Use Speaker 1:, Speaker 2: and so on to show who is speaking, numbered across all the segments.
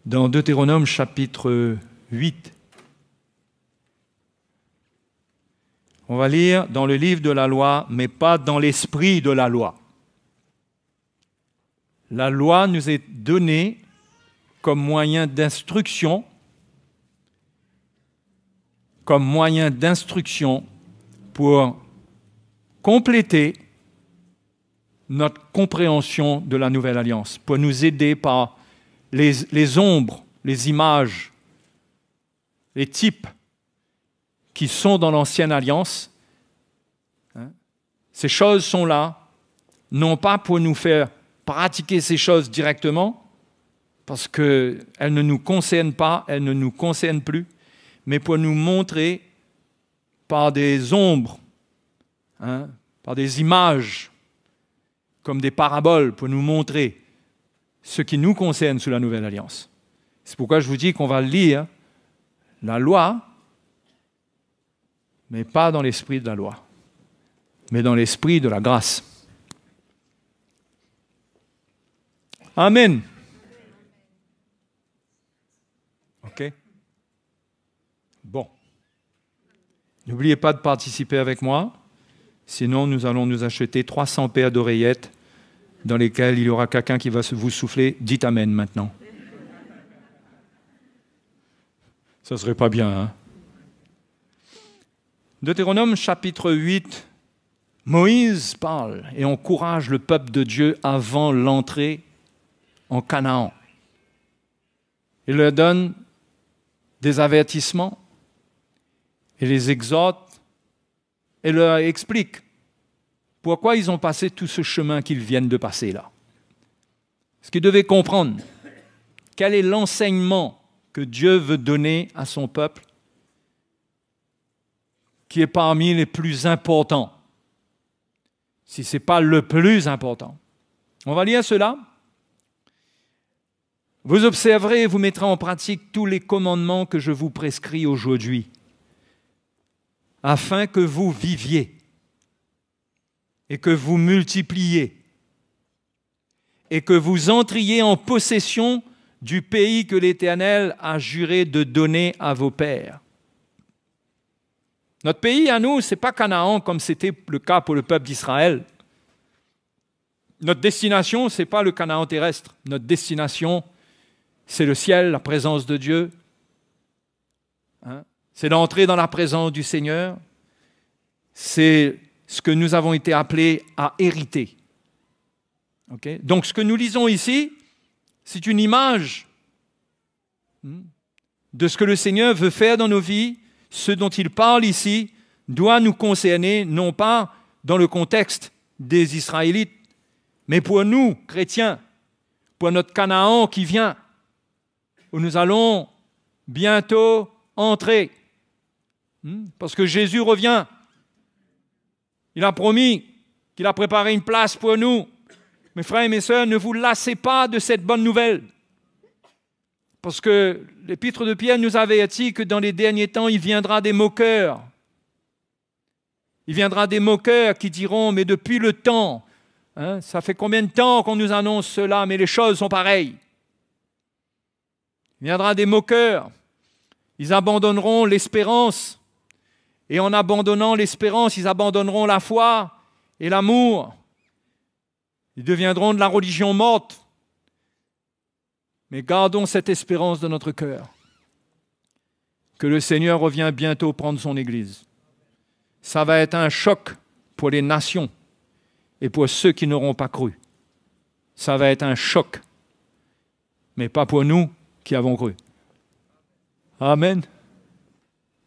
Speaker 1: dans Deutéronome chapitre 8. On va lire dans le livre de la loi, mais pas dans l'esprit de la loi. La loi nous est donnée comme moyen d'instruction, pour compléter notre compréhension de la nouvelle alliance, pour nous aider par les ombres, les images, les types qui sont dans l'ancienne alliance. Ces choses sont là, non pas pour nous faire pratiquer ces choses directement, parce qu'elles ne nous concernent pas, elles ne nous concernent plus, mais pour nous montrer par des ombres, par des images, comme des paraboles, pour nous montrer ce qui nous concerne sous la nouvelle alliance. C'est pourquoi je vous dis qu'on va lire la loi, mais pas dans l'esprit de la loi, mais dans l'esprit de la grâce. Amen. OK? Bon. N'oubliez pas de participer avec moi, sinon nous allons nous acheter 300 paires d'oreillettes dans lesquelles il y aura quelqu'un qui va vous souffler. Dites Amen maintenant. Ça ne serait pas bien, hein? Deutéronome chapitre 8, Moïse parle et encourage le peuple de Dieu avant l'entrée en Canaan. Il leur donne des avertissements et les exhorte et leur explique pourquoi ils ont passé tout ce chemin qu'ils viennent de passer là. Ce qu'ils devaient comprendre, quel est l'enseignement que Dieu veut donner à son peuple, qui est parmi les plus importants, si ce n'est pas le plus important. On va lire cela. Vous observerez et vous mettrez en pratique tous les commandements que je vous prescris aujourd'hui, afin que vous viviez et que vous multipliez et que vous entriez en possession du pays que l'Éternel a juré de donner à vos pères. Notre pays à nous, ce n'est pas Canaan comme c'était le cas pour le peuple d'Israël. Notre destination, ce n'est pas le Canaan terrestre. Notre destination, c'est le ciel, la présence de Dieu. C'est d'entrer dans la présence du Seigneur. C'est ce que nous avons été appelés à hériter. Okay? Donc ce que nous lisons ici, c'est une image de ce que le Seigneur veut faire dans nos vies. Ce dont il parle ici doit nous concerner, non pas dans le contexte des Israélites, mais pour nous, chrétiens, pour notre Canaan qui vient, où nous allons bientôt entrer. Parce que Jésus revient. Il a promis qu'il a préparé une place pour nous. Mes frères et mes sœurs, ne vous lassez pas de cette bonne nouvelle. Parce que l'épître de Pierre nous avertit que dans les derniers temps, il viendra des moqueurs. Il viendra des moqueurs qui diront, mais depuis le temps, ça fait combien de temps qu'on nous annonce cela, mais les choses sont pareilles. Il viendra des moqueurs. Ils abandonneront l'espérance. Et en abandonnant l'espérance, ils abandonneront la foi et l'amour. Ils deviendront de la religion morte. Mais gardons cette espérance de notre cœur, que le Seigneur revient bientôt prendre son Église. Ça va être un choc pour les nations et pour ceux qui n'auront pas cru. Ça va être un choc, mais pas pour nous qui avons cru. Amen.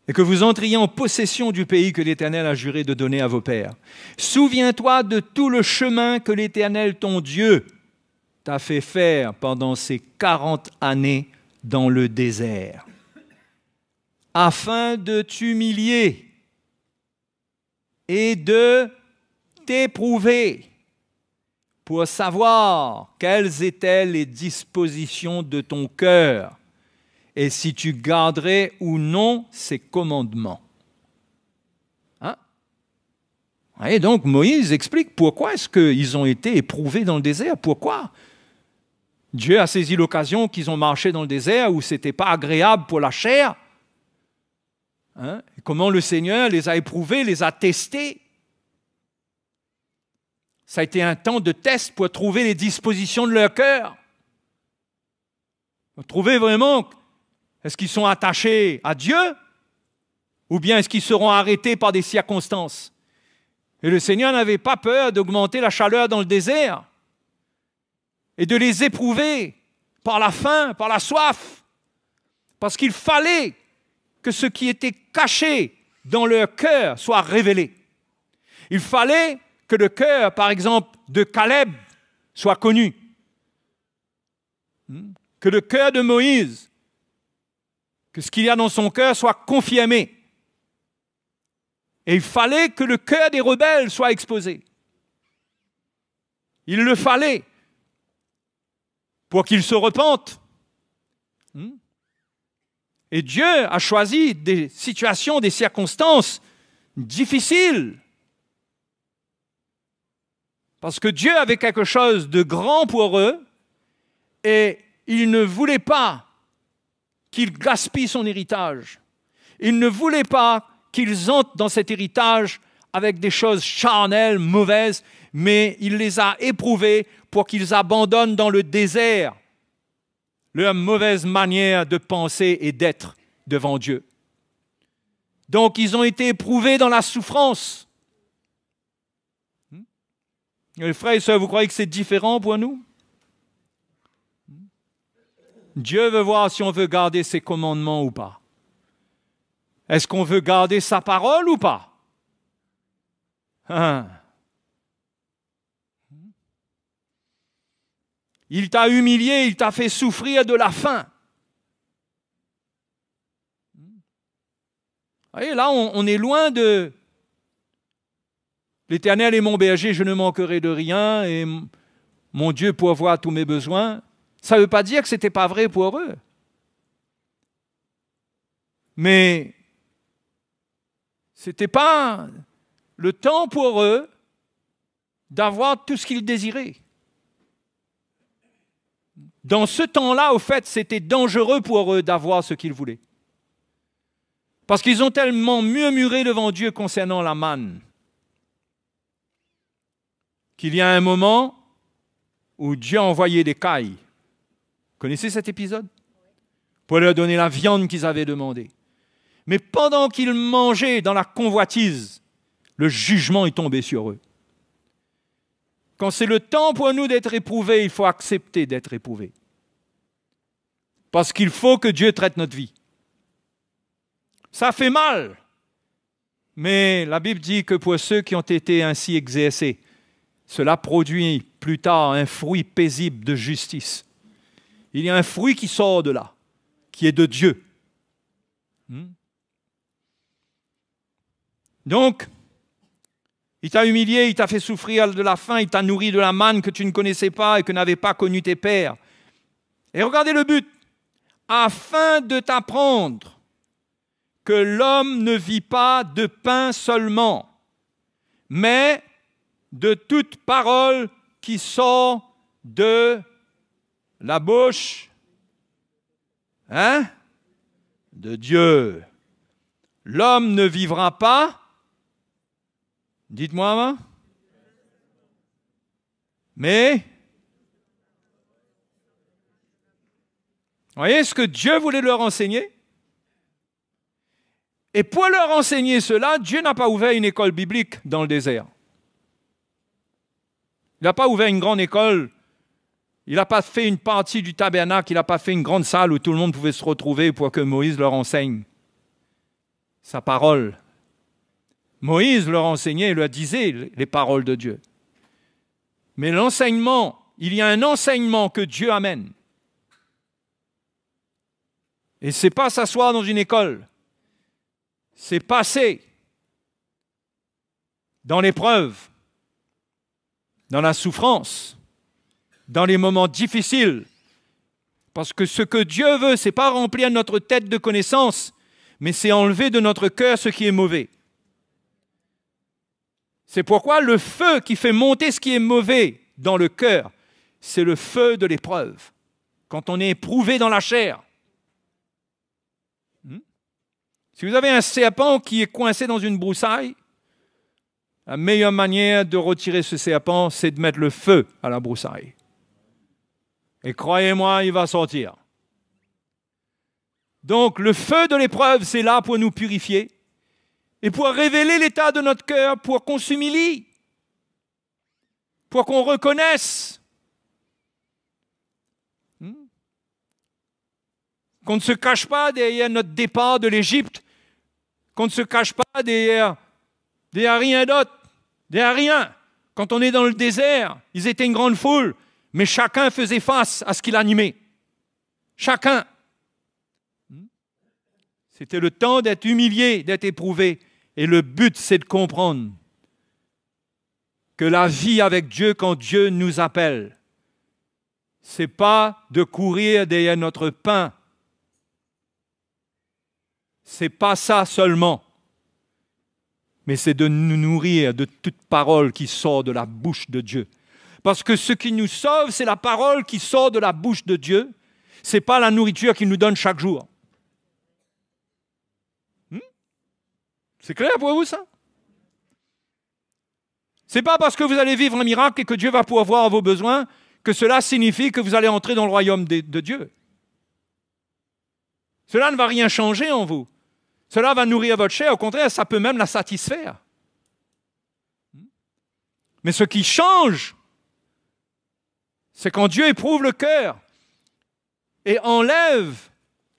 Speaker 1: Et que vous entriez en possession du pays que l'Éternel a juré de donner à vos pères. Souviens-toi de tout le chemin que l'Éternel, ton Dieu, t'a fait faire pendant ces 40 années dans le désert, afin de t'humilier et de t'éprouver pour savoir quelles étaient les dispositions de ton cœur et si tu garderais ou non ces commandements. Et donc Moïse explique pourquoi est-ce qu'ils ont été éprouvés dans le désert. Pourquoi Dieu a saisi l'occasion qu'ils ont marché dans le désert où ce n'était pas agréable pour la chair. Hein? Et comment le Seigneur les a éprouvés, les a testés. Ça a été un temps de test pour trouver les dispositions de leur cœur. Pour trouver vraiment, est-ce qu'ils sont attachés à Dieu ou bien est-ce qu'ils seront arrêtés par des circonstances? Et le Seigneur n'avait pas peur d'augmenter la chaleur dans le désert et de les éprouver par la faim, par la soif, parce qu'il fallait que ce qui était caché dans leur cœur soit révélé. Il fallait que le cœur, par exemple, de Caleb soit connu, que le cœur de Moïse, que ce qu'il y a dans son cœur soit confirmé. Et il fallait que le cœur des rebelles soit exposé. Il le fallait pour qu'ils se repentent. Et Dieu a choisi des situations, des circonstances difficiles. Parce que Dieu avait quelque chose de grand pour eux et il ne voulait pas qu'ils gaspillent son héritage. Il ne voulait pas qu'ils entrent dans cet héritage avec des choses charnelles, mauvaises, mais il les a éprouvés pour qu'ils abandonnent dans le désert leur mauvaise manière de penser et d'être devant Dieu. Donc, ils ont été éprouvés dans la souffrance. Les frères et sœurs, vous croyez que c'est différent pour nous? Dieu veut voir si on veut garder ses commandements ou pas. Est-ce qu'on veut garder sa parole ou pas? Il t'a humilié, il t'a fait souffrir de la faim. Et là, on est loin de « L'Éternel est mon berger, je ne manquerai de rien, et mon Dieu pourvoit tous mes besoins ». Ça ne veut pas dire que ce n'était pas vrai pour eux. Mais ce n'était pas le temps pour eux d'avoir tout ce qu'ils désiraient. Dans ce temps-là, au fait, c'était dangereux pour eux d'avoir ce qu'ils voulaient. Parce qu'ils ont tellement murmuré devant Dieu concernant la manne qu'il y a un moment où Dieu a envoyé des cailles. Vous connaissez cet épisode? Pour leur donner la viande qu'ils avaient demandée. Mais pendant qu'ils mangeaient dans la convoitise, le jugement est tombé sur eux. Quand c'est le temps pour nous d'être éprouvés, il faut accepter d'être éprouvés. Parce qu'il faut que Dieu traite notre vie. Ça fait mal. Mais la Bible dit que pour ceux qui ont été ainsi exercés, cela produit plus tard un fruit paisible de justice. Il y a un fruit qui sort de là, qui est de Dieu. Donc, il t'a humilié, il t'a fait souffrir de la faim, il t'a nourri de la manne que tu ne connaissais pas et que n'avaient pas connu tes pères. Et regardez le but, afin de t'apprendre que l'homme ne vit pas de pain seulement, mais de toute parole qui sort de la bouche de Dieu. L'homme ne vivra pas, dites-moi, mais, voyez ce que Dieu voulait leur enseigner? Et pour leur enseigner cela, Dieu n'a pas ouvert une école biblique dans le désert. Il n'a pas ouvert une grande école. Il n'a pas fait une partie du tabernacle. Il n'a pas fait une grande salle où tout le monde pouvait se retrouver pour que Moïse leur enseigne sa parole. Moïse leur enseignait et leur disait les paroles de Dieu. Mais l'enseignement, il y a un enseignement que Dieu amène. Et ce n'est pas s'asseoir dans une école. C'est passer dans l'épreuve, dans la souffrance, dans les moments difficiles. Parce que ce que Dieu veut, ce n'est pas remplir notre tête de connaissances, mais c'est enlever de notre cœur ce qui est mauvais. C'est pourquoi le feu qui fait monter ce qui est mauvais dans le cœur, c'est le feu de l'épreuve. quand on est éprouvé dans la chair. Si vous avez un serpent qui est coincé dans une broussaille, la meilleure manière de retirer ce serpent, c'est de mettre le feu à la broussaille. Et croyez-moi, il va sortir. Donc, le feu de l'épreuve, c'est là pour nous purifier et pour révéler l'état de notre cœur, pour qu'on s'humilie, pour qu'on reconnaisse, qu'on ne se cache pas derrière notre départ de l'Égypte, qu'on ne se cache pas derrière rien d'autre, derrière rien. Quand on est dans le désert, ils étaient une grande foule, mais chacun faisait face à ce qui l'animait. Chacun. C'était le temps d'être humilié, d'être éprouvé. Et le but, c'est de comprendre que la vie avec Dieu, quand Dieu nous appelle, ce n'est pas de courir derrière notre pain. Ce n'est pas ça seulement. Mais c'est de nous nourrir de toute parole qui sort de la bouche de Dieu. Parce que ce qui nous sauve, c'est la parole qui sort de la bouche de Dieu. Ce n'est pas la nourriture qu'il nous donne chaque jour. C'est clair pour vous, ça? Ce n'est pas parce que vous allez vivre un miracle et que Dieu va pourvoir à vos besoins que cela signifie que vous allez entrer dans le royaume de Dieu. Cela ne va rien changer en vous. Cela va nourrir votre chair. Au contraire, ça peut même la satisfaire. Mais ce qui change, c'est quand Dieu éprouve le cœur et enlève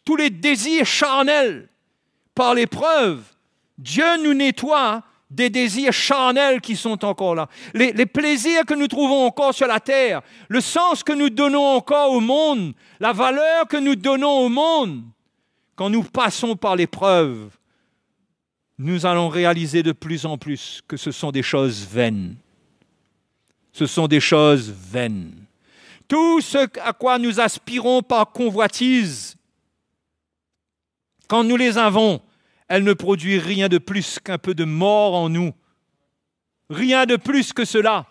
Speaker 1: tous les désirs charnels par l'épreuve. Dieu nous nettoie des désirs charnels qui sont encore là. Les plaisirs que nous trouvons encore sur la terre, le sens que nous donnons encore au monde, la valeur que nous donnons au monde. Quand nous passons par l'épreuve, nous allons réaliser de plus en plus que ce sont des choses vaines. Ce sont des choses vaines. Tout ce à quoi nous aspirons par convoitise, quand nous les avons, elles ne produisent rien de plus qu'un peu de mort en nous. Rien de plus que cela.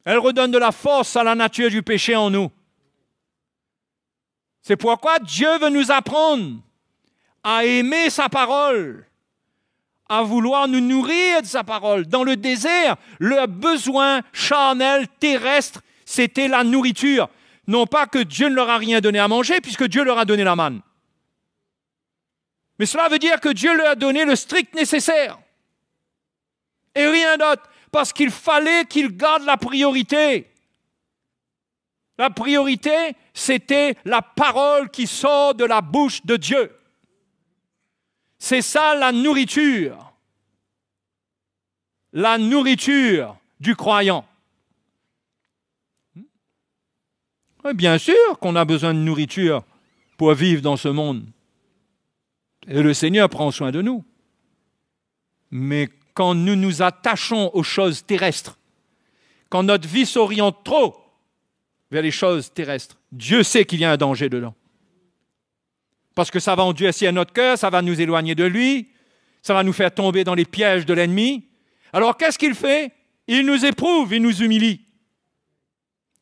Speaker 1: Elles redonnent de la force à la nature du péché en nous. C'est pourquoi Dieu veut nous apprendre à aimer sa parole, à vouloir nous nourrir de sa parole. Dans le désert, leur besoin charnel, terrestre, c'était la nourriture. Non pas que Dieu ne leur a rien donné à manger, puisque Dieu leur a donné la manne. Mais cela veut dire que Dieu leur a donné le strict nécessaire. Et rien d'autre, parce qu'il fallait qu'ils gardent la priorité. La priorité, c'était la parole qui sort de la bouche de Dieu. C'est ça la nourriture. La nourriture du croyant. Et bien sûr qu'on a besoin de nourriture pour vivre dans ce monde. Et le Seigneur prend soin de nous. Mais quand nous nous attachons aux choses terrestres, quand notre vie s'oriente trop vers les choses terrestres, Dieu sait qu'il y a un danger dedans. Parce que ça va endurcir notre cœur, ça va nous éloigner de lui, ça va nous faire tomber dans les pièges de l'ennemi. Alors qu'est-ce qu'il fait? Il nous éprouve, il nous humilie.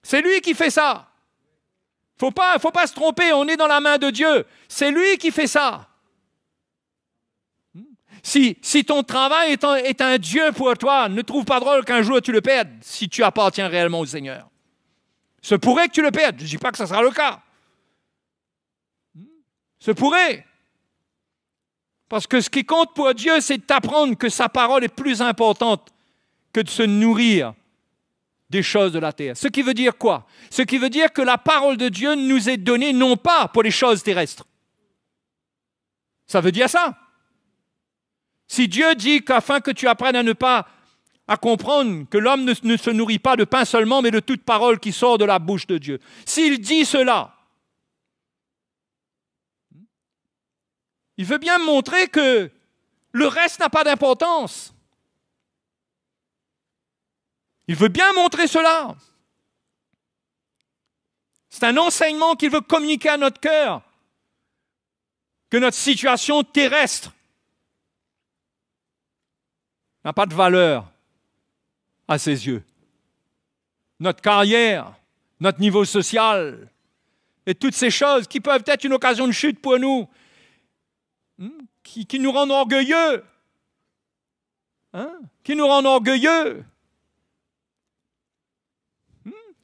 Speaker 1: C'est lui qui fait ça. Faut pas se tromper, on est dans la main de Dieu. C'est lui qui fait ça. Si ton travail est un Dieu pour toi, ne trouve pas drôle qu'un jour tu le perdes si tu appartiens réellement au Seigneur. Se pourrait que tu le perdes. Je ne dis pas que ça sera le cas. Se pourrait. Parce que ce qui compte pour Dieu, c'est de t'apprendre que sa parole est plus importante que de se nourrir des choses de la terre. Ce qui veut dire quoi? Ce qui veut dire que la parole de Dieu nous est donnée non pas pour les choses terrestres. Ça veut dire ça. Si Dieu dit qu'afin que tu apprennes à comprendre que l'homme ne se nourrit pas de pain seulement, mais de toute parole qui sort de la bouche de Dieu. S'il dit cela, il veut bien montrer que le reste n'a pas d'importance. Il veut bien montrer cela. C'est un enseignement qu'il veut communiquer à notre cœur, que notre situation terrestre n'a pas de valeur à ses yeux. Notre carrière notre niveau social, et toutes ces choses qui peuvent être une occasion de chute pour nous, qui nous rendent orgueilleux, qui nous rendent orgueilleux.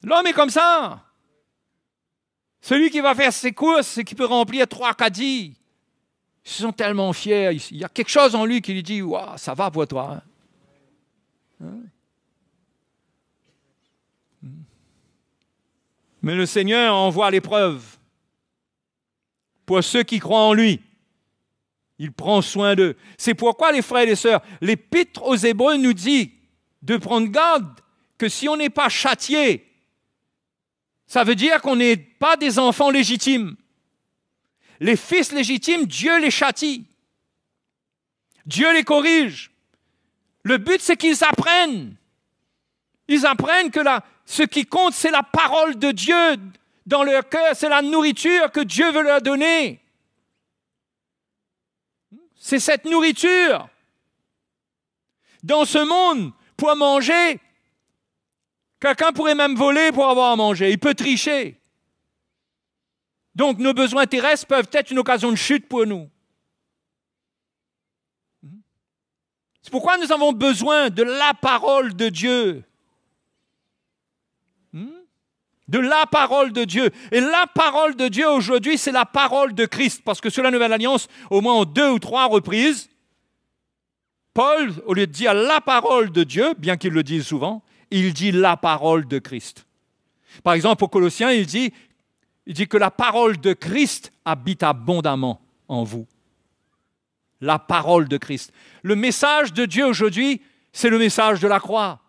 Speaker 1: L'homme est comme ça. Celui qui va faire ses courses et qui peut remplir 3 caddies, ils sont tellement fiers. Il y a quelque chose en lui qui lui dit « Waouh, ça va pour toi. » Mais le Seigneur envoie l'épreuve pour ceux qui croient en lui. Il prend soin d'eux. C'est pourquoi, les frères et les sœurs, l'Épître aux Hébreux nous dit de prendre garde que si on n'est pas châtié, ça veut dire qu'on n'est pas des enfants légitimes. Les fils légitimes, Dieu les châtie. Dieu les corrige. Le but, c'est qu'ils apprennent. Ils apprennent que ce qui compte, c'est la parole de Dieu dans leur cœur. C'est la nourriture que Dieu veut leur donner. C'est cette nourriture. Dans ce monde, pour manger, quelqu'un pourrait même voler pour avoir à manger. Il peut tricher. Donc, nos besoins terrestres peuvent être une occasion de chute pour nous. C'est pourquoi nous avons besoin de la parole de Dieu. De la parole de Dieu. Et la parole de Dieu aujourd'hui, c'est la parole de Christ. Parce que sur la Nouvelle Alliance, au moins en 2 ou 3 reprises, Paul, au lieu de dire la parole de Dieu, bien qu'il le dise souvent, il dit la parole de Christ. Par exemple, aux Colossiens, il dit que la parole de Christ habite abondamment en vous. La parole de Christ. Le message de Dieu aujourd'hui, c'est le message de la croix.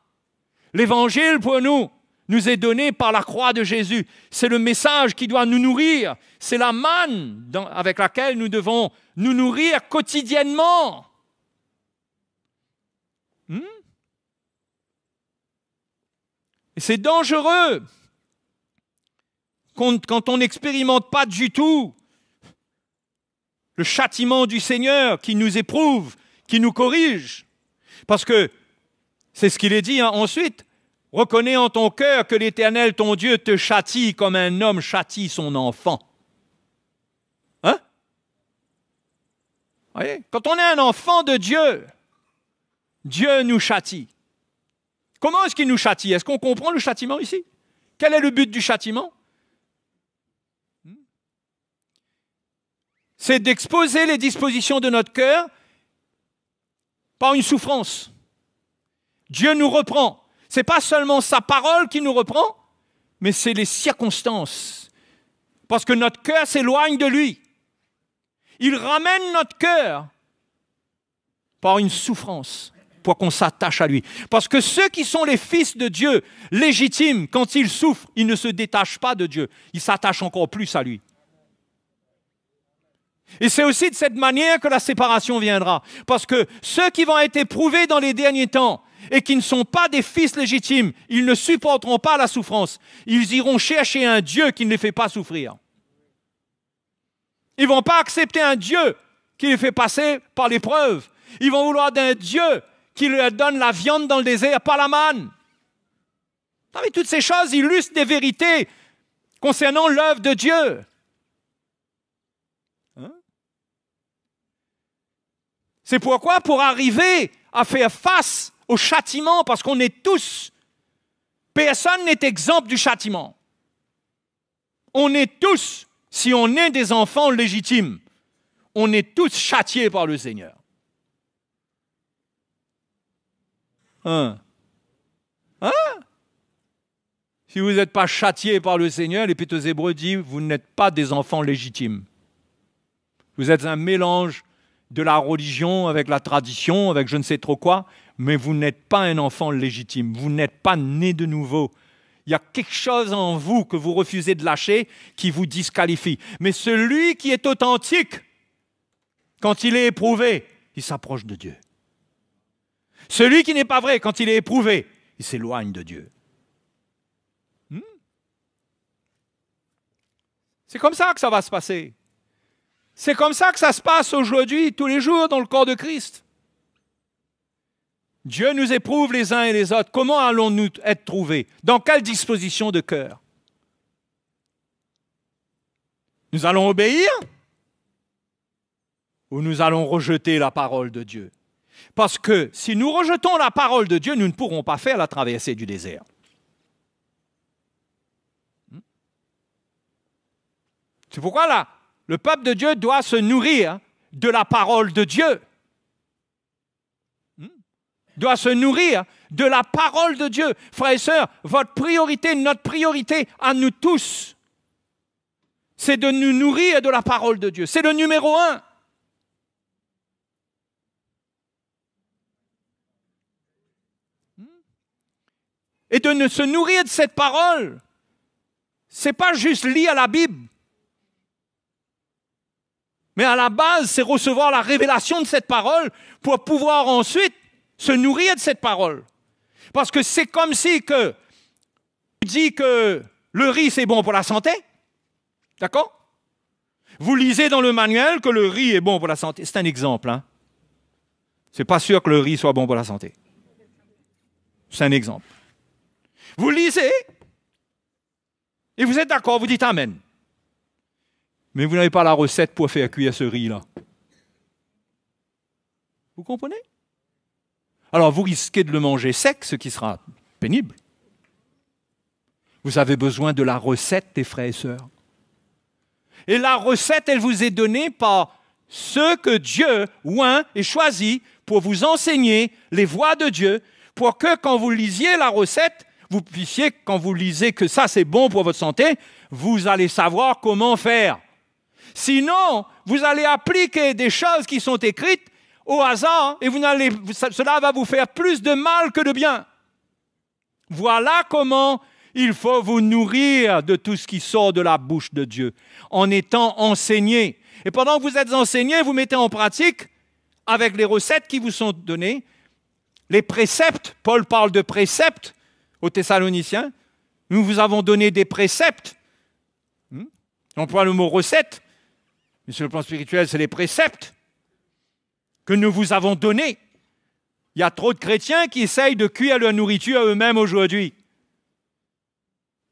Speaker 1: L'évangile pour nous est donné par la croix de Jésus. C'est le message qui doit nous nourrir. C'est la manne avec laquelle nous devons nous nourrir quotidiennement. Et c'est dangereux quand on n'expérimente pas du tout le châtiment du Seigneur qui nous éprouve, qui nous corrige. Parce que c'est ce qu'il est dit ensuite. Reconnais en ton cœur que l'Éternel, ton Dieu, te châtie comme un homme châtie son enfant. Voyez? Quand on est un enfant de Dieu, Dieu nous châtie. Comment est-ce qu'il nous châtie? Est-ce qu'on comprend le châtiment ici? Quel est le but du châtiment? C'est d'exposer les dispositions de notre cœur par une souffrance. Dieu nous reprend. Ce n'est pas seulement sa parole qui nous reprend, mais c'est les circonstances. Parce que notre cœur s'éloigne de lui. Il ramène notre cœur par une souffrance pour qu'on s'attache à lui. Parce que ceux qui sont les fils de Dieu, légitimes, quand ils souffrent, ils ne se détachent pas de Dieu. Ils s'attachent encore plus à lui. Et c'est aussi de cette manière que la séparation viendra. Parce que ceux qui vont être éprouvés dans les derniers temps et qui ne sont pas des fils légitimes, ils ne supporteront pas la souffrance. Ils iront chercher un Dieu qui ne les fait pas souffrir. Ils ne vont pas accepter un Dieu qui les fait passer par l'épreuve. Ils vont vouloir d'un Dieu qui leur donne la viande dans le désert, pas la manne. Mais toutes ces choses illustrent des vérités concernant l'œuvre de Dieu. C'est pourquoi, pour arriver à faire face au châtiment, parce qu'on est tous, personne n'est exempt du châtiment. On est tous, si on est des enfants légitimes, on est tous châtiés par le Seigneur. Si vous n'êtes pas châtiés par le Seigneur, l'Épître aux Hébreux dit, vous n'êtes pas des enfants légitimes. Vous êtes un mélange de la religion avec la tradition, avec je ne sais trop quoi, mais vous n'êtes pas un enfant légitime, vous n'êtes pas né de nouveau. Il y a quelque chose en vous que vous refusez de lâcher qui vous disqualifie. Mais celui qui est authentique, quand il est éprouvé, il s'approche de Dieu. Celui qui n'est pas vrai, quand il est éprouvé, il s'éloigne de Dieu. C'est comme ça que ça va se passer. C'est comme ça que ça se passe aujourd'hui, tous les jours, dans le corps de Christ. Dieu nous éprouve les uns et les autres. Comment allons-nous être trouvés? Dans quelle disposition de cœur? Nous allons obéir ou nous allons rejeter la parole de Dieu? Parce que si nous rejetons la parole de Dieu, nous ne pourrons pas faire la traversée du désert. C'est pourquoi là, le peuple de Dieu doit se nourrir de la parole de Dieu. Doit se nourrir de la parole de Dieu. Frères et sœurs, votre priorité, notre priorité à nous tous, c'est de nous nourrir de la parole de Dieu. C'est le numéro 1. Et de se nourrir de cette parole, ce n'est pas juste lire la Bible. Mais à la base, c'est recevoir la révélation de cette parole pour pouvoir ensuite se nourrir de cette parole. Parce que c'est comme si que tu dis que le riz, c'est bon pour la santé. D'accord? Vous lisez dans le manuel que le riz est bon pour la santé. C'est un exemple. Hein? C'est pas sûr que le riz soit bon pour la santé. C'est un exemple. Vous lisez et vous êtes d'accord, vous dites Amen. Mais vous n'avez pas la recette pour faire cuire ce riz-là. Vous comprenez? Alors vous risquez de le manger sec, ce qui sera pénible. Vous avez besoin de la recette des frères et sœurs. Et la recette, elle vous est donnée par ceux que Dieu oint et choisit pour vous enseigner les voies de Dieu, pour que quand vous lisiez la recette, vous puissiez, quand vous lisez que ça c'est bon pour votre santé, vous allez savoir comment faire. Sinon, vous allez appliquer des choses qui sont écrites au hasard et cela va vous faire plus de mal que de bien. Voilà comment il faut vous nourrir de tout ce qui sort de la bouche de Dieu, en étant enseigné. Et pendant que vous êtes enseigné, vous mettez en pratique, avec les recettes qui vous sont données, les préceptes. Paul parle de préceptes aux Thessaloniciens. Nous vous avons donné des préceptes. On emploie le mot recette. Mais sur le plan spirituel, c'est les préceptes que nous vous avons donnés. Il y a trop de chrétiens qui essayent de cuire leur nourriture eux-mêmes aujourd'hui.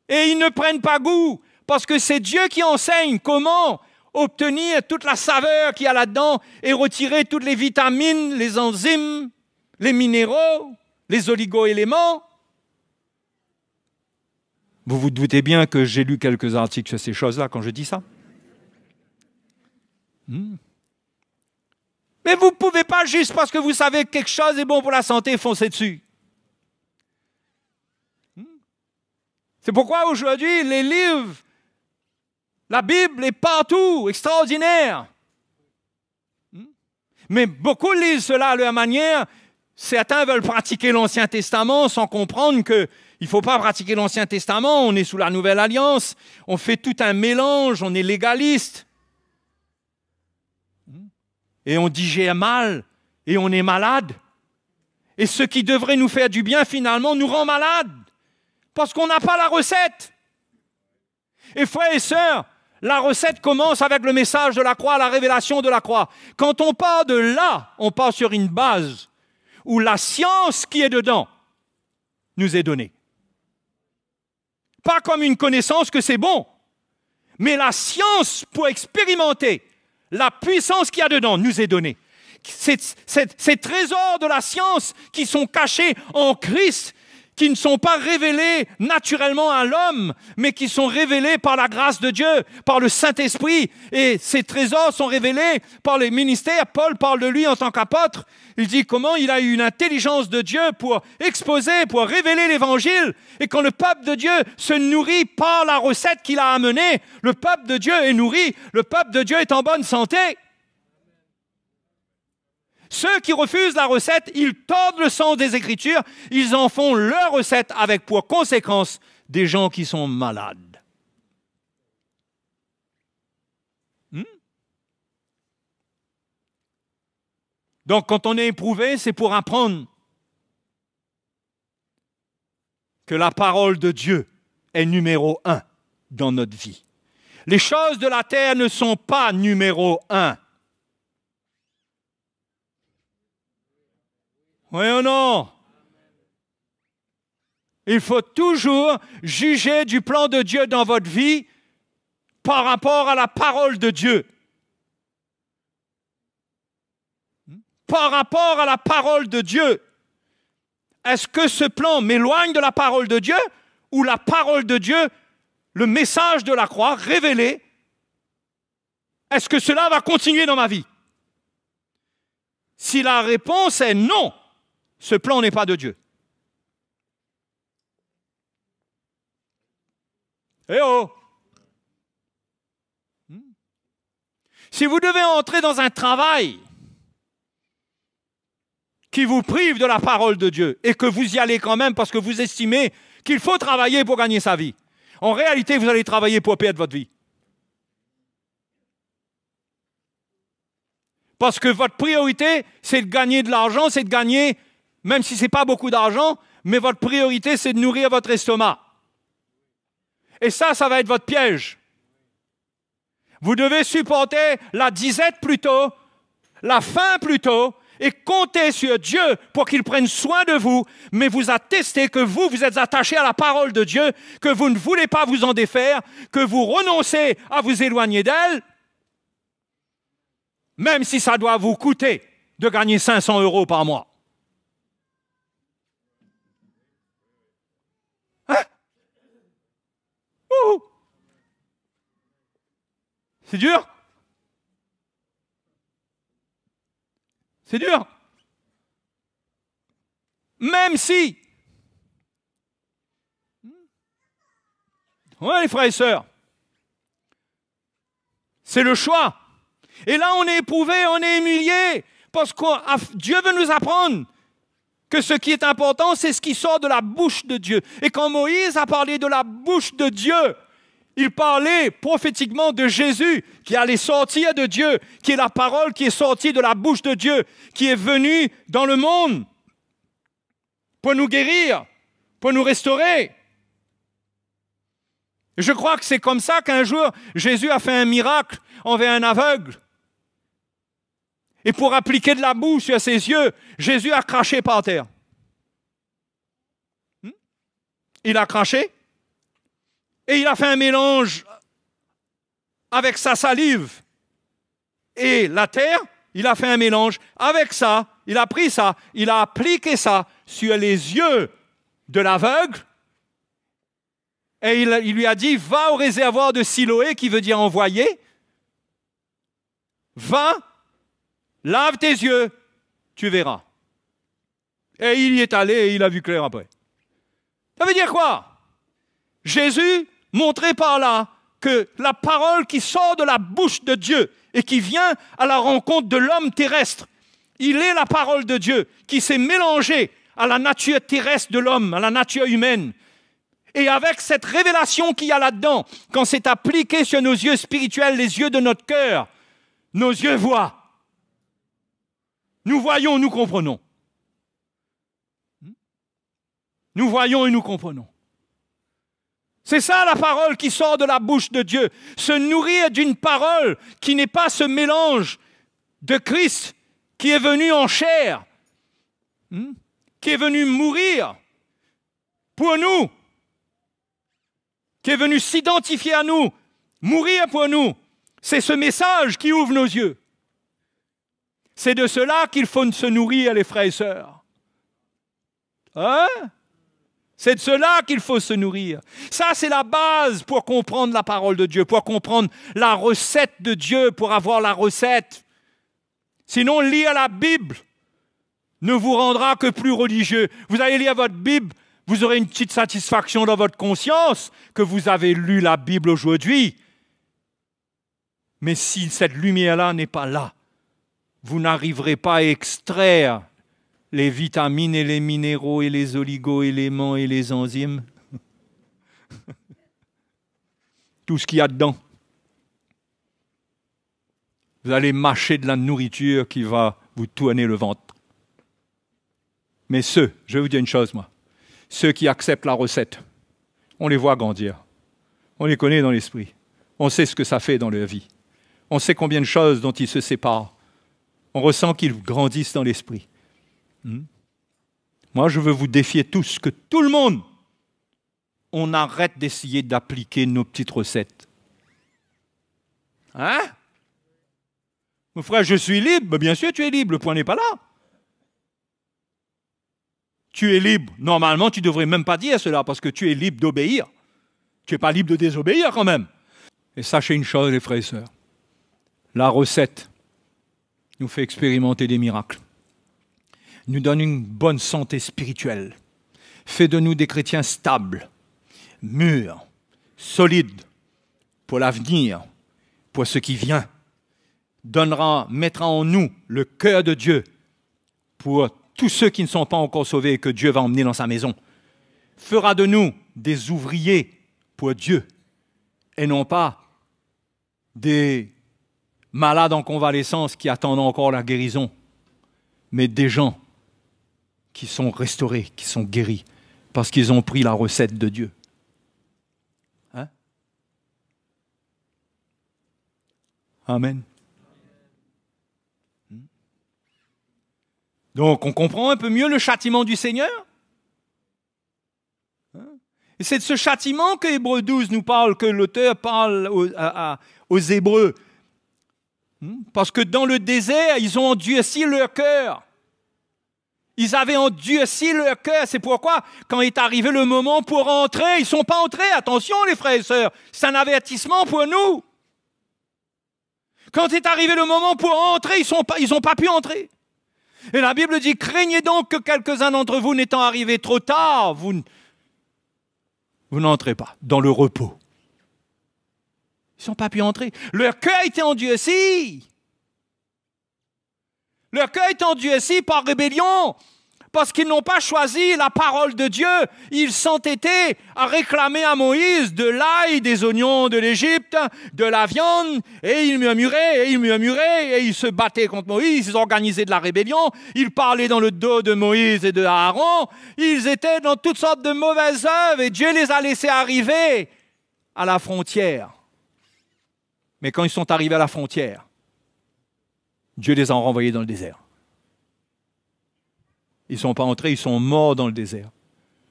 Speaker 1: Et ils ne prennent pas goût, parce que c'est Dieu qui enseigne comment obtenir toute la saveur qu'il y a là-dedans et retirer toutes les vitamines, les enzymes, les minéraux, les oligo-éléments. Vous vous doutez bien que j'ai lu quelques articles sur ces choses-là quand je dis ça. Mais vous ne pouvez pas, juste parce que vous savez que quelque chose est bon pour la santé, foncer dessus. C'est pourquoi aujourd'hui, les livres, la Bible est partout, extraordinaire. Mais beaucoup lisent cela à leur manière. Certains veulent pratiquer l'Ancien Testament sans comprendre qu'il ne faut pas pratiquer l'Ancien Testament. On est sous la Nouvelle Alliance. On fait tout un mélange, on est légaliste. Et on digère mal, et on est malade. Et ce qui devrait nous faire du bien, finalement, nous rend malades. Parce qu'on n'a pas la recette. Et frères et sœurs, la recette commence avec le message de la croix, la révélation de la croix. Quand on part de là, on part sur une base où la science qui est dedans nous est donnée. Pas comme une connaissance que c'est bon, mais la science pour expérimenter la puissance qu'il y a dedans nous est donnée. Ces trésors de la science qui sont cachés en Christ, qui ne sont pas révélés naturellement à l'homme, mais qui sont révélés par la grâce de Dieu, par le Saint-Esprit. Et ces trésors sont révélés par les ministères. Paul parle de lui en tant qu'apôtre. Il dit comment il a eu une intelligence de Dieu pour exposer, pour révéler l'Évangile. Et quand le peuple de Dieu se nourrit par la recette qu'il a amenée, le peuple de Dieu est nourri, le peuple de Dieu est en bonne santé. Ceux qui refusent la recette, ils tordent le sens des Écritures, ils en font leur recette avec pour conséquence des gens qui sont malades. Donc quand on est éprouvé, c'est pour apprendre que la parole de Dieu est numéro 1 dans notre vie. Les choses de la terre ne sont pas numéro 1. Oui ou non? Il faut toujours juger du plan de Dieu dans votre vie par rapport à la parole de Dieu. Par rapport à la parole de Dieu. Est-ce que ce plan m'éloigne de la parole de Dieu ou la parole de Dieu, le message de la croix révélé, est-ce que cela va continuer dans ma vie? Si la réponse est non, ce plan n'est pas de Dieu. Eh oh! Si vous devez entrer dans un travail qui vous prive de la parole de Dieu et que vous y allez quand même parce que vous estimez qu'il faut travailler pour gagner sa vie, en réalité, vous allez travailler pour perdre votre vie. Parce que votre priorité, c'est de gagner de l'argent, c'est de gagner, même si ce n'est pas beaucoup d'argent, mais votre priorité, c'est de nourrir votre estomac. Et ça va être votre piège. Vous devez supporter la disette plutôt, la faim plutôt, et compter sur Dieu pour qu'il prenne soin de vous, mais vous attestez que vous êtes attaché à la parole de Dieu, que vous ne voulez pas vous en défaire, que vous renoncez à vous éloigner d'elle, même si ça doit vous coûter de gagner 500 € par mois. Hein? C'est dur? C'est dur. Même si, ouais, les frères et sœurs, c'est le choix. Et là, on est éprouvé, on est humilié, parce que Dieu veut nous apprendre que ce qui est important, c'est ce qui sort de la bouche de Dieu. Et quand Moïse a parlé de la bouche de Dieu, il parlait prophétiquement de Jésus qui allait sortir de Dieu, qui est la parole qui est sortie de la bouche de Dieu, qui est venue dans le monde pour nous guérir, pour nous restaurer. Et je crois que c'est comme ça qu'un jour, Jésus a fait un miracle envers un aveugle. Et pour appliquer de la boue sur ses yeux, Jésus a craché par terre. Il a craché. Et il a fait un mélange avec sa salive et la terre. Il a fait un mélange avec ça. Il a pris ça. Il a appliqué ça sur les yeux de l'aveugle. Et il lui a dit, va au réservoir de Siloé, qui veut dire envoyer. Va, lave tes yeux, tu verras. Et il y est allé et il a vu clair après. Ça veut dire quoi? Jésus montrait par là que la parole qui sort de la bouche de Dieu et qui vient à la rencontre de l'homme terrestre, il est la parole de Dieu qui s'est mélangée à la nature terrestre de l'homme, à la nature humaine. Et avec cette révélation qu'il y a là-dedans, quand c'est appliqué sur nos yeux spirituels, les yeux de notre cœur, nos yeux voient. Nous voyons, nous comprenons. Nous voyons et nous comprenons. C'est ça la parole qui sort de la bouche de Dieu. Se nourrir d'une parole qui n'est pas ce mélange de Christ qui est venu en chair, qui est venu mourir pour nous, qui est venu s'identifier à nous, mourir pour nous. C'est ce message qui ouvre nos yeux. C'est de cela qu'il faut se nourrir, les frères et sœurs. Hein? C'est de cela qu'il faut se nourrir. Ça, c'est la base pour comprendre la parole de Dieu, pour comprendre la recette de Dieu, pour avoir la recette. Sinon, lire la Bible ne vous rendra que plus religieux. Vous allez lire votre Bible, vous aurez une petite satisfaction dans votre conscience que vous avez lu la Bible aujourd'hui. Mais si cette lumière-là n'est pas là, vous n'arriverez pas à extraire les vitamines et les minéraux et les oligo-éléments et les enzymes. Tout ce qu'il y a dedans. Vous allez mâcher de la nourriture qui va vous tourner le ventre. Mais je vais vous dire une chose, moi. Ceux qui acceptent la recette, on les voit grandir. On les connaît dans l'esprit. On sait ce que ça fait dans leur vie. On sait combien de choses dont ils se séparent. On ressent qu'ils grandissent dans l'esprit. Moi, je veux vous défier tous, que tout le monde, on arrête d'essayer d'appliquer nos petites recettes. Hein? Mon frère, je suis libre. Ben, bien sûr, tu es libre. Le point n'est pas là. Tu es libre. Normalement, tu ne devrais même pas dire cela parce que tu es libre d'obéir. Tu n'es pas libre de désobéir quand même. Et sachez une chose, les frères et sœurs. La recette nous fait expérimenter des miracles. Nous donne une bonne santé spirituelle. Fait de nous des chrétiens stables, mûrs, solides pour l'avenir, pour ce qui vient. Mettra en nous le cœur de Dieu pour tous ceux qui ne sont pas encore sauvés et que Dieu va emmener dans sa maison. Fera de nous des ouvriers pour Dieu et non pas des malades en convalescence qui attendent encore la guérison, mais des gens qui sont restaurés, qui sont guéris, parce qu'ils ont pris la recette de Dieu. Hein? Amen. Donc, on comprend un peu mieux le châtiment du Seigneur. Et c'est de ce châtiment que Hébreux 12 nous parle, que l'auteur parle aux Hébreux. Parce que dans le désert, ils ont endurci leur cœur. Ils avaient endurci leur cœur. C'est pourquoi, quand est arrivé le moment pour entrer, ils ne sont pas entrés. Attention, les frères et sœurs, c'est un avertissement pour nous. Quand est arrivé le moment pour entrer, ils n'ont pas pu entrer. Et la Bible dit, craignez donc que quelques-uns d'entre vous n'étant arrivés trop tard, vous n'entrez pas dans le repos. Ils n'ont pas pu entrer. Leur cœur était endurci. Leur cœur est endurci par rébellion, parce qu'ils n'ont pas choisi la parole de Dieu. Ils s'entêtaient à réclamer à Moïse de l'ail, des oignons de l'Égypte, de la viande, et ils murmuraient, et ils se battaient contre Moïse, ils organisaient de la rébellion, ils parlaient dans le dos de Moïse et de Aaron, ils étaient dans toutes sortes de mauvaises œuvres, et Dieu les a laissés arriver à la frontière. Mais quand ils sont arrivés à la frontière, Dieu les a renvoyés dans le désert. Ils ne sont pas entrés, ils sont morts dans le désert.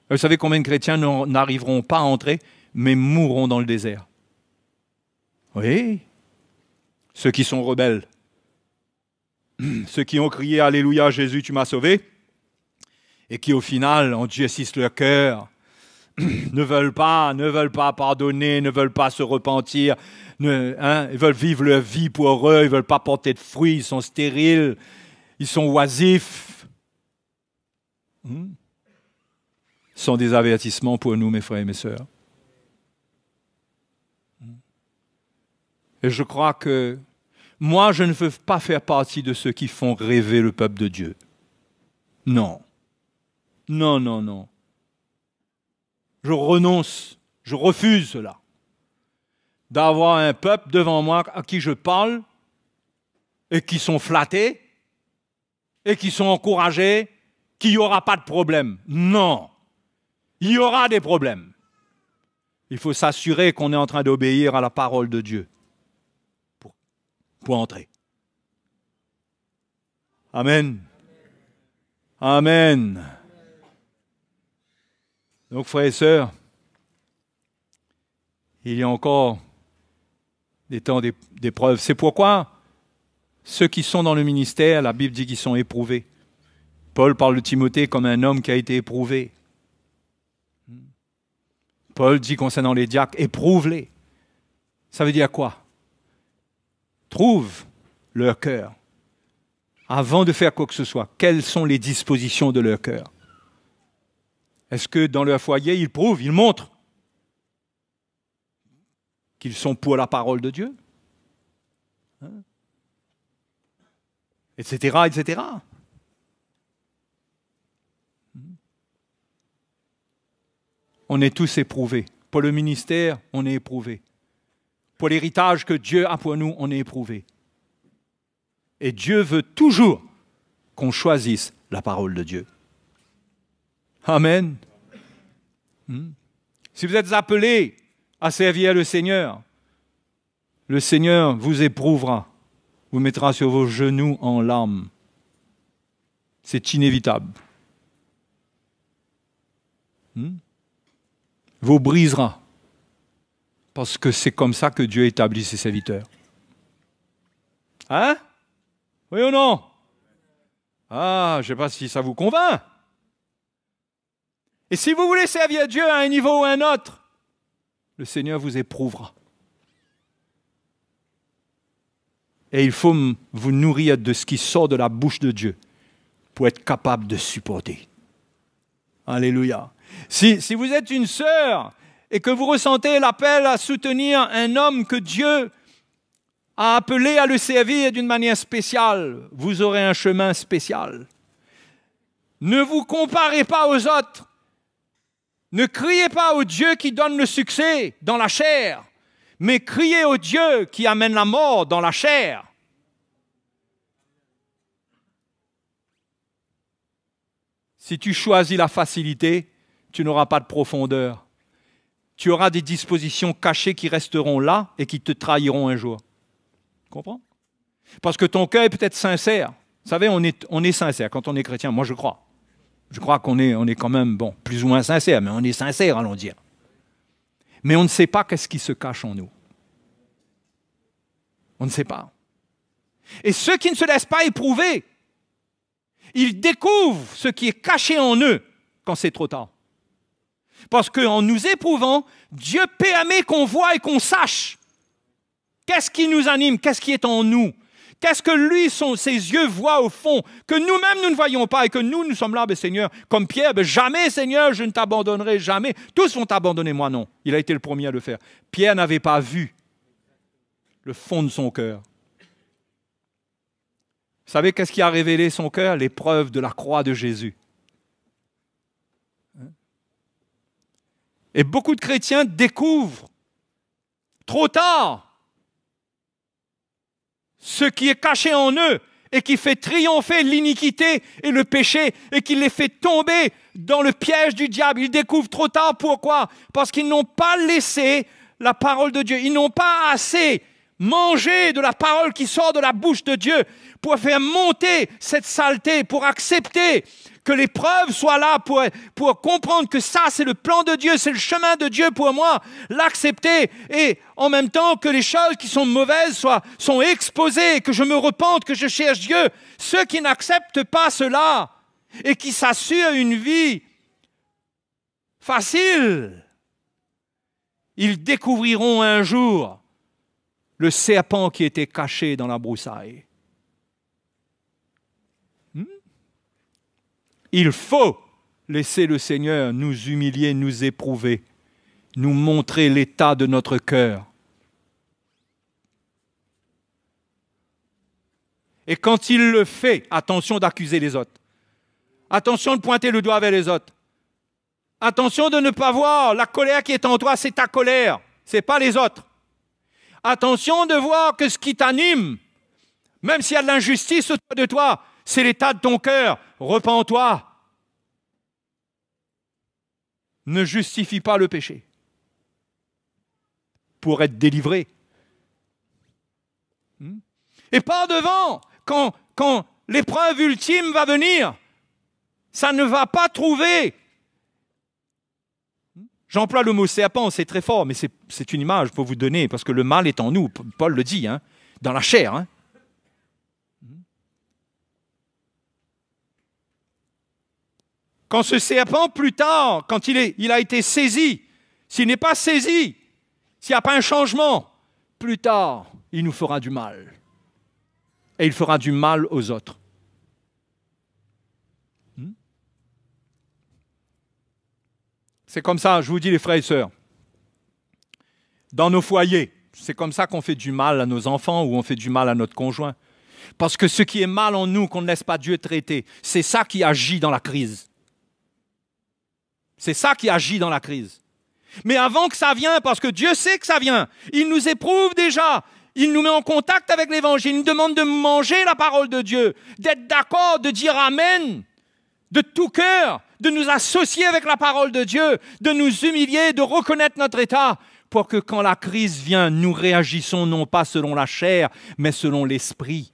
Speaker 1: Vous savez combien de chrétiens n'arriveront pas à entrer, mais mourront dans le désert? Oui. Ceux qui sont rebelles. Ceux qui ont crié « Alléluia, Jésus, tu m'as sauvé » et qui au final endurcissent leur cœur, ne veulent pas pardonner, ne veulent pas se repentir, ils veulent vivre leur vie pour eux, ils ne veulent pas porter de fruits, ils sont stériles, ils sont oisifs. Ce sont des avertissements pour nous, mes frères et mes sœurs. Et je crois que moi, je ne veux pas faire partie de ceux qui font rêver le peuple de Dieu. Non. Non, non, non. Je renonce, je refuse cela. D'avoir un peuple devant moi à qui je parle et qui sont flattés et qui sont encouragés, qu'il n'y aura pas de problème. Non, il y aura des problèmes. Il faut s'assurer qu'on est en train d'obéir à la parole de Dieu pour entrer. Amen. Amen. Donc, frères et sœurs, il y a encore des temps d'épreuve. C'est pourquoi ceux qui sont dans le ministère, la Bible dit qu'ils sont éprouvés. Paul parle de Timothée comme un homme qui a été éprouvé. Paul dit concernant les diacres, éprouve-les. Ça veut dire quoi? Trouve leur cœur. Avant de faire quoi que ce soit, quelles sont les dispositions de leur cœur? Est-ce que dans leur foyer, ils prouvent, ils montrent qu'ils sont pour la parole de Dieu? Etc., etc. On est tous éprouvés. Pour le ministère, on est éprouvés. Pour l'héritage que Dieu a pour nous, on est éprouvés. Et Dieu veut toujours qu'on choisisse la parole de Dieu. Amen. Si vous êtes appelés à servir le Seigneur vous éprouvera, vous mettra sur vos genoux en larmes. C'est inévitable. Vous brisera, parce que c'est comme ça que Dieu établit ses serviteurs. Hein? Oui ou non? Ah, je ne sais pas si ça vous convainc. Et si vous voulez servir Dieu à un niveau ou à un autre, le Seigneur vous éprouvera. Et il faut vous nourrir de ce qui sort de la bouche de Dieu pour être capable de supporter. Alléluia. Si vous êtes une sœur et que vous ressentez l'appel à soutenir un homme que Dieu a appelé à le servir d'une manière spéciale, vous aurez un chemin spécial. Ne vous comparez pas aux autres. Ne criez pas au Dieu qui donne le succès dans la chair, mais criez au Dieu qui amène la mort dans la chair. Si tu choisis la facilité, tu n'auras pas de profondeur. Tu auras des dispositions cachées qui resteront là et qui te trahiront un jour. Tu comprends? Parce que ton cœur est peut-être sincère. Vous savez, on est sincère quand on est chrétien. Moi, je crois. Je crois qu'on est quand même, bon, plus ou moins sincère, mais on est sincère, allons dire. Mais on ne sait pas qu'est-ce qui se cache en nous. On ne sait pas. Et ceux qui ne se laissent pas éprouver, ils découvrent ce qui est caché en eux quand c'est trop tard. Parce qu'en nous éprouvant, Dieu permet qu'on voit et qu'on sache qu'est-ce qui nous anime, qu'est-ce qui est en nous, qu'est-ce que lui, ses yeux voient au fond, que nous-mêmes nous ne voyons pas et que nous sommes là, Seigneur, comme Pierre, jamais Seigneur, je ne t'abandonnerai jamais. Tous vont t'abandonner, moi non. Il a été le premier à le faire. Pierre n'avait pas vu le fond de son cœur. Vous savez qu'est-ce qui a révélé son cœur? L'épreuve de la croix de Jésus. Et beaucoup de chrétiens découvrent trop tard ce qui est caché en eux et qui fait triompher l'iniquité et le péché et qui les fait tomber dans le piège du diable. Ils découvrent trop tard. Pourquoi? Parce qu'ils n'ont pas laissé la parole de Dieu. Ils n'ont pas assez mangé de la parole qui sort de la bouche de Dieu pour faire monter cette saleté, pour accepter que l'épreuve soit là, pour comprendre que ça, c'est le plan de Dieu, c'est le chemin de Dieu pour moi, l'accepter, et en même temps que les choses qui sont mauvaises sont exposées, que je me repente, que je cherche Dieu. Ceux qui n'acceptent pas cela et qui s'assurent une vie facile, ils découvriront un jour le serpent qui était caché dans la broussaille. Il faut laisser le Seigneur nous humilier, nous éprouver, nous montrer l'état de notre cœur. Et quand il le fait, attention d'accuser les autres. Attention de pointer le doigt vers les autres. Attention de ne pas voir la colère qui est en toi, c'est ta colère, ce n'est pas les autres. Attention de voir que ce qui t'anime, même s'il y a de l'injustice autour de toi, c'est l'état de ton cœur. Repens-toi. Ne justifie pas le péché pour être délivré. Et par devant, quand l'épreuve ultime va venir, ça ne va pas trouver. J'emploie le mot serpent, c'est très fort, mais c'est une image pour vous donner, parce que le mal est en nous, Paul le dit, dans la chair. Quand ce serpent, plus tard, quand il a été saisi, s'il n'est pas saisi, s'il n'y a pas un changement, plus tard, il nous fera du mal. Et il fera du mal aux autres. C'est comme ça, je vous dis les frères et sœurs, dans nos foyers, c'est comme ça qu'on fait du mal à nos enfants ou on fait du mal à notre conjoint. Parce que ce qui est mal en nous, qu'on ne laisse pas Dieu traiter, c'est ça qui agit dans la crise. C'est ça qui agit dans la crise. Mais avant que ça vienne, parce que Dieu sait que ça vient, il nous éprouve déjà, il nous met en contact avec l'Évangile, il nous demande de manger la parole de Dieu, d'être d'accord, de dire Amen, de tout cœur, de nous associer avec la parole de Dieu, de nous humilier, de reconnaître notre état, pour que quand la crise vient, nous réagissons non pas selon la chair, mais selon l'esprit.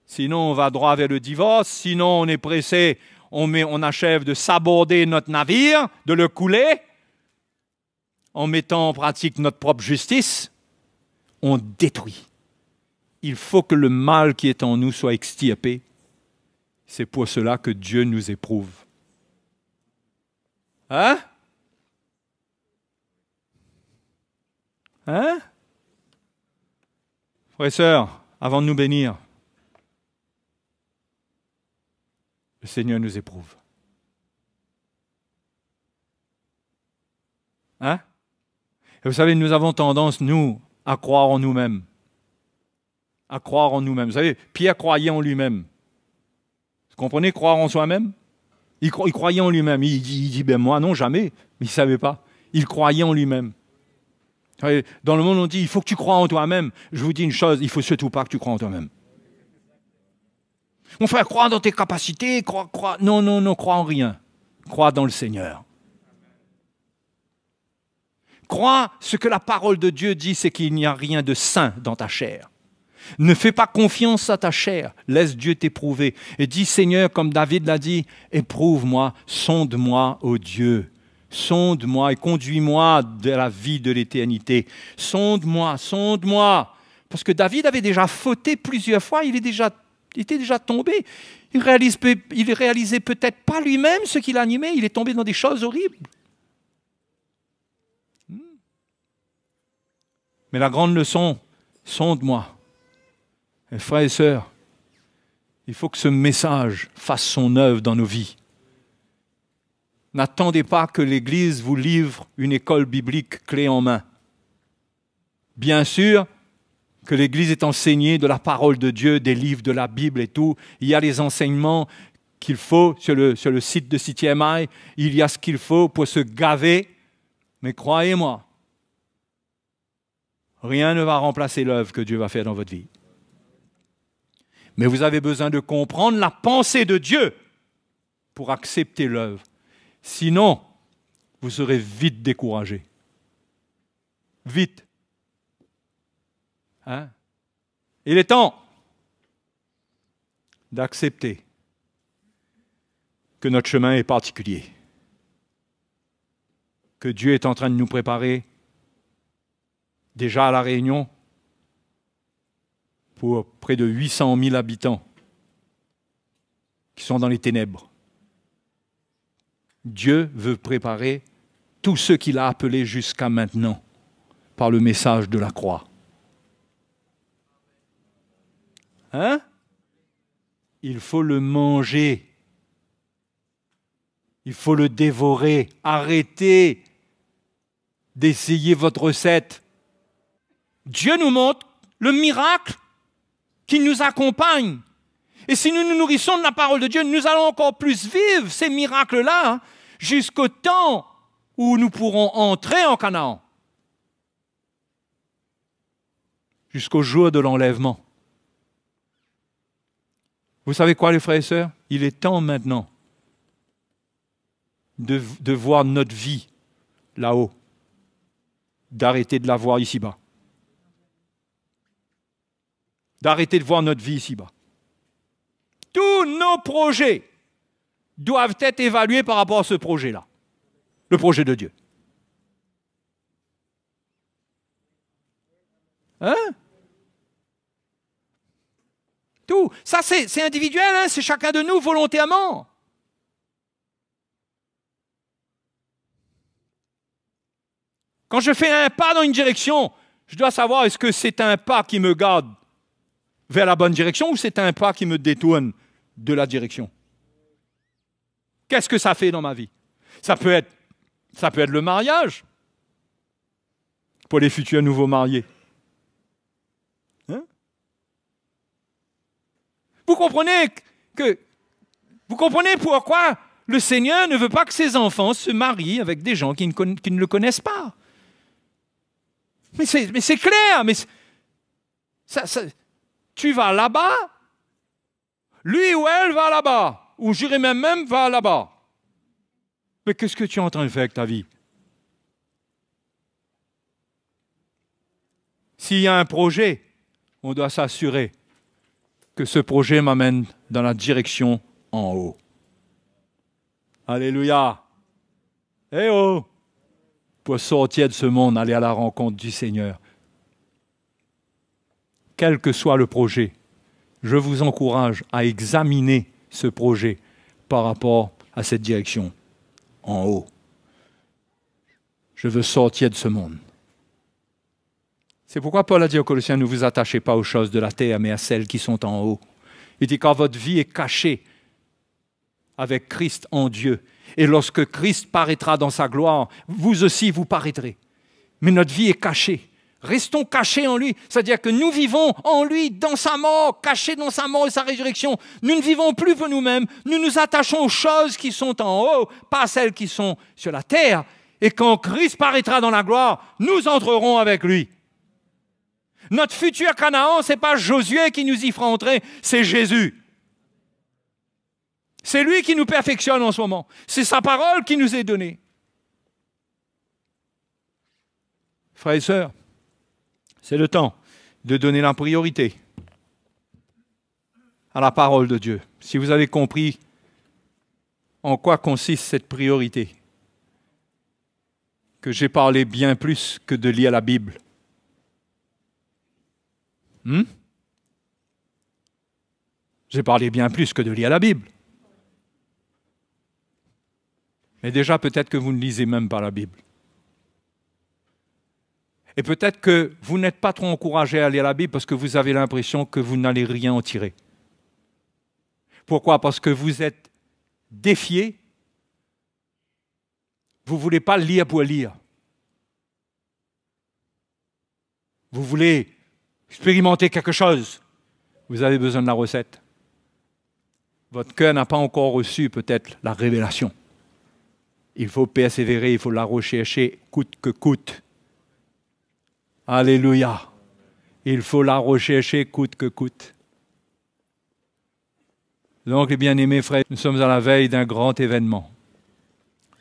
Speaker 1: Sinon, on va droit vers le divorce. Sinon, on est pressé, on achève de saborder notre navire, de le couler, en mettant en pratique notre propre justice. on détruit. Il faut que le mal qui est en nous soit extirpé. C'est pour cela que Dieu nous éprouve. Hein? Hein? Frères et sœurs, avant de nous bénir, le Seigneur nous éprouve. Hein? Et vous savez, nous avons tendance, nous, à croire en nous-mêmes. À croire en nous-mêmes. Vous savez, Pierre croyait en lui-même. Vous comprenez, croire en soi-même? Il croyait en lui-même. Il dit, ben moi, non, jamais. Mais il ne savait pas. Il croyait en lui-même. Dans le monde, on dit, il faut que tu crois en toi-même. Je vous dis une chose, il ne faut surtout pas que tu crois en toi-même. Mon frère, crois dans tes capacités, crois. Non, crois en rien. Crois dans le Seigneur. Crois ce que la parole de Dieu dit, c'est qu'il n'y a rien de sain dans ta chair. Ne fais pas confiance à ta chair, laisse Dieu t'éprouver. Et dis, Seigneur, comme David l'a dit, éprouve-moi, sonde-moi, ô Dieu. Sonde-moi et conduis-moi de la vie de l'éternité. Sonde-moi. Parce que David avait déjà fauté plusieurs fois, il était déjà tombé. Il réalisait peut-être pas lui-même ce qu'il animait, il est tombé dans des choses horribles. Mais la grande leçon, sonde-moi. Et frères et sœurs, il faut que ce message fasse son œuvre dans nos vies. N'attendez pas que l'Église vous livre une école biblique clé en main. Bien sûr que l'Église est enseignée de la parole de Dieu, des livres de la Bible et tout. Il y a les enseignements qu'il faut sur le site de CTMI. Il y a ce qu'il faut pour se gaver. Mais croyez-moi, rien ne va remplacer l'œuvre que Dieu va faire dans votre vie. Mais vous avez besoin de comprendre la pensée de Dieu pour accepter l'œuvre. Sinon, vous serez vite découragé. Vite. Hein? Il est temps d'accepter que notre chemin est particulier. Que Dieu est en train de nous préparer déjà à La Réunion pour près de 800 000 habitants qui sont dans les ténèbres. Dieu veut préparer tous ceux qu'il a appelés jusqu'à maintenant par le message de la croix. Hein? Il faut le manger. Il faut le dévorer. Arrêtez d'essayer votre recette. Dieu nous montre le miracle qui nous accompagne. Et si nous nous nourrissons de la parole de Dieu, nous allons encore plus vivre ces miracles-là jusqu'au temps où nous pourrons entrer en Canaan. Jusqu'au jour de l'enlèvement. Vous savez quoi, les frères et sœurs? Il est temps maintenant de voir notre vie là-haut, d'arrêter de la voir ici-bas. D'arrêter de voir notre vie ici-bas. Tous nos projets doivent être évalués par rapport à ce projet-là, le projet de Dieu. Hein? Tout. Ça, c'est individuel, hein? C'est chacun de nous volontairement. Quand je fais un pas dans une direction, je dois savoir est-ce que c'est un pas qui me garde vers la bonne direction ou c'est un pas qui me détourne de la direction. Qu'est-ce que ça fait dans ma vie? Ça peut être le mariage pour les futurs nouveaux mariés. Hein? Vous comprenez pourquoi le Seigneur ne veut pas que ses enfants se marient avec des gens qui ne le connaissent pas. Mais c'est clair, tu vas là-bas, lui ou elle va là-bas, ou j'irai même va là-bas. Mais qu'est-ce que tu es en train de faire avec ta vie? S'il y a un projet, on doit s'assurer que ce projet m'amène dans la direction en haut. Alléluia. Eh oh! Pour sortir de ce monde, aller à la rencontre du Seigneur. quel que soit le projet, je vous encourage à examiner ce projet par rapport à cette direction en haut. Je veux sortir de ce monde. C'est pourquoi Paul a dit aux Colossiens, ne vous attachez pas aux choses de la terre, mais à celles qui sont en haut. Il dit, car votre vie est cachée avec Christ en Dieu. Et lorsque Christ paraîtra dans sa gloire, vous aussi vous paraîtrez. Mais notre vie est cachée. Restons cachés en lui. C'est-à-dire que nous vivons en lui, dans sa mort, cachés dans sa mort et sa résurrection. Nous ne vivons plus pour nous-mêmes. Nous nous attachons aux choses qui sont en haut, pas à celles qui sont sur la terre. Et quand Christ paraîtra dans la gloire, nous entrerons avec lui. Notre futur Canaan, ce n'est pas Josué qui nous y fera entrer, c'est Jésus. C'est lui qui nous perfectionne en ce moment. C'est sa parole qui nous est donnée. Frères et sœurs, c'est le temps de donner la priorité à la parole de Dieu. Si vous avez compris en quoi consiste cette priorité, que j'ai parlé bien plus que de lire la Bible. J'ai parlé bien plus que de lire la Bible. Mais déjà, peut-être que vous ne lisez même pas la Bible. Et peut-être que vous n'êtes pas trop encouragé à lire la Bible parce que vous avez l'impression que vous n'allez rien en tirer. Pourquoi? Parce que vous êtes défié. Vous ne voulez pas lire pour lire. Vous voulez expérimenter quelque chose. Vous avez besoin de la recette. Votre cœur n'a pas encore reçu peut-être la révélation. Il faut persévérer, il faut la rechercher coûte que coûte. Alléluia. Il faut la rechercher coûte que coûte. Donc, les bien-aimés frères, nous sommes à la veille d'un grand événement.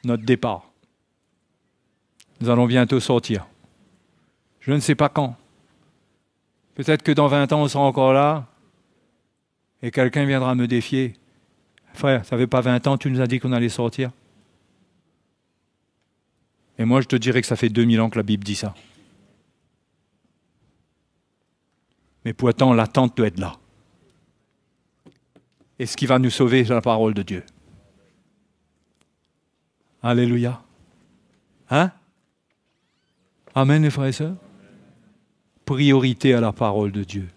Speaker 1: Notre départ. Nous allons bientôt sortir. Je ne sais pas quand. Peut-être que dans 20 ans, on sera encore là et quelqu'un viendra me défier. Frère, ça fait pas 20 ans, tu nous as dit qu'on allait sortir. Et moi, je te dirais que ça fait 2000 ans que la Bible dit ça. Mais pourtant, l'attente doit être là. Et ce qui va nous sauver, c'est la parole de Dieu. Alléluia. Hein? Amen, les frères et sœurs. Priorité à la parole de Dieu.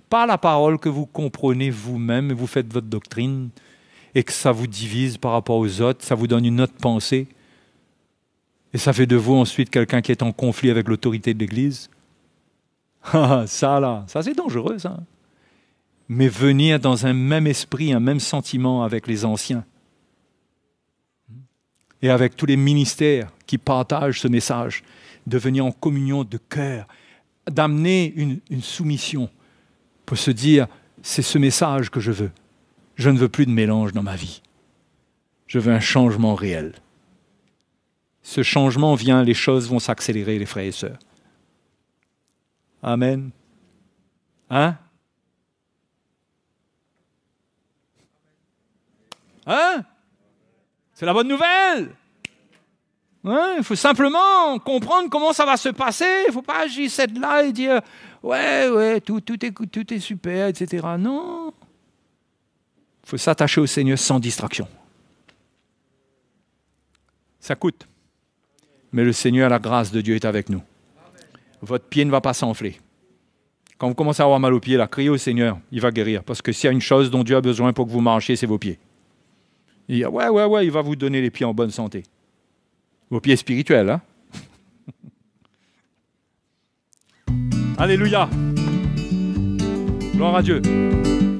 Speaker 1: Pas la parole que vous comprenez vous-même et vous faites votre doctrine et que ça vous divise par rapport aux autres, ça vous donne une autre pensée et ça fait de vous ensuite quelqu'un qui est en conflit avec l'autorité de l'Église. Ça c'est dangereux ça. Mais venir dans un même esprit, un même sentiment avec les anciens et avec tous les ministères qui partagent ce message, de venir en communion de cœur, d'amener une soumission pour se dire, c'est ce message que je veux. Je ne veux plus de mélange dans ma vie. Je veux un changement réel. Ce changement vient, les choses vont s'accélérer, les frères et sœurs. Amen. Hein? Hein? C'est la bonne nouvelle. Ouais, il faut simplement comprendre comment ça va se passer. Il ne faut pas agir cette là et dire ouais, tout est super, etc. Non. Il faut s'attacher au Seigneur sans distraction. Ça coûte. Mais le Seigneur, la grâce de Dieu est avec nous. Votre pied ne va pas s'enfler. Quand vous commencez à avoir mal aux pieds, là, criez au Seigneur, il va guérir. Parce que s'il y a une chose dont Dieu a besoin pour que vous marchiez, c'est vos pieds. Il dit, ouais, il va vous donner les pieds en bonne santé. Vos pieds spirituels, hein? Alléluia! Gloire à Dieu!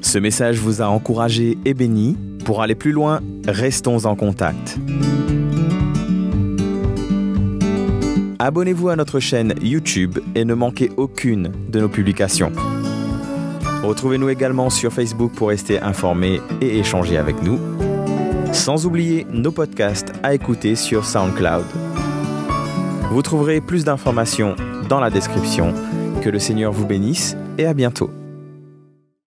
Speaker 2: Ce message vous a encouragé et béni. Pour aller plus loin, restons en contact. Abonnez-vous à notre chaîne YouTube et ne manquez aucune de nos publications. Retrouvez-nous également sur Facebook pour rester informés et échanger avec nous. Sans oublier nos podcasts à écouter sur SoundCloud. Vous trouverez plus d'informations dans la description. Que le Seigneur vous bénisse et à bientôt.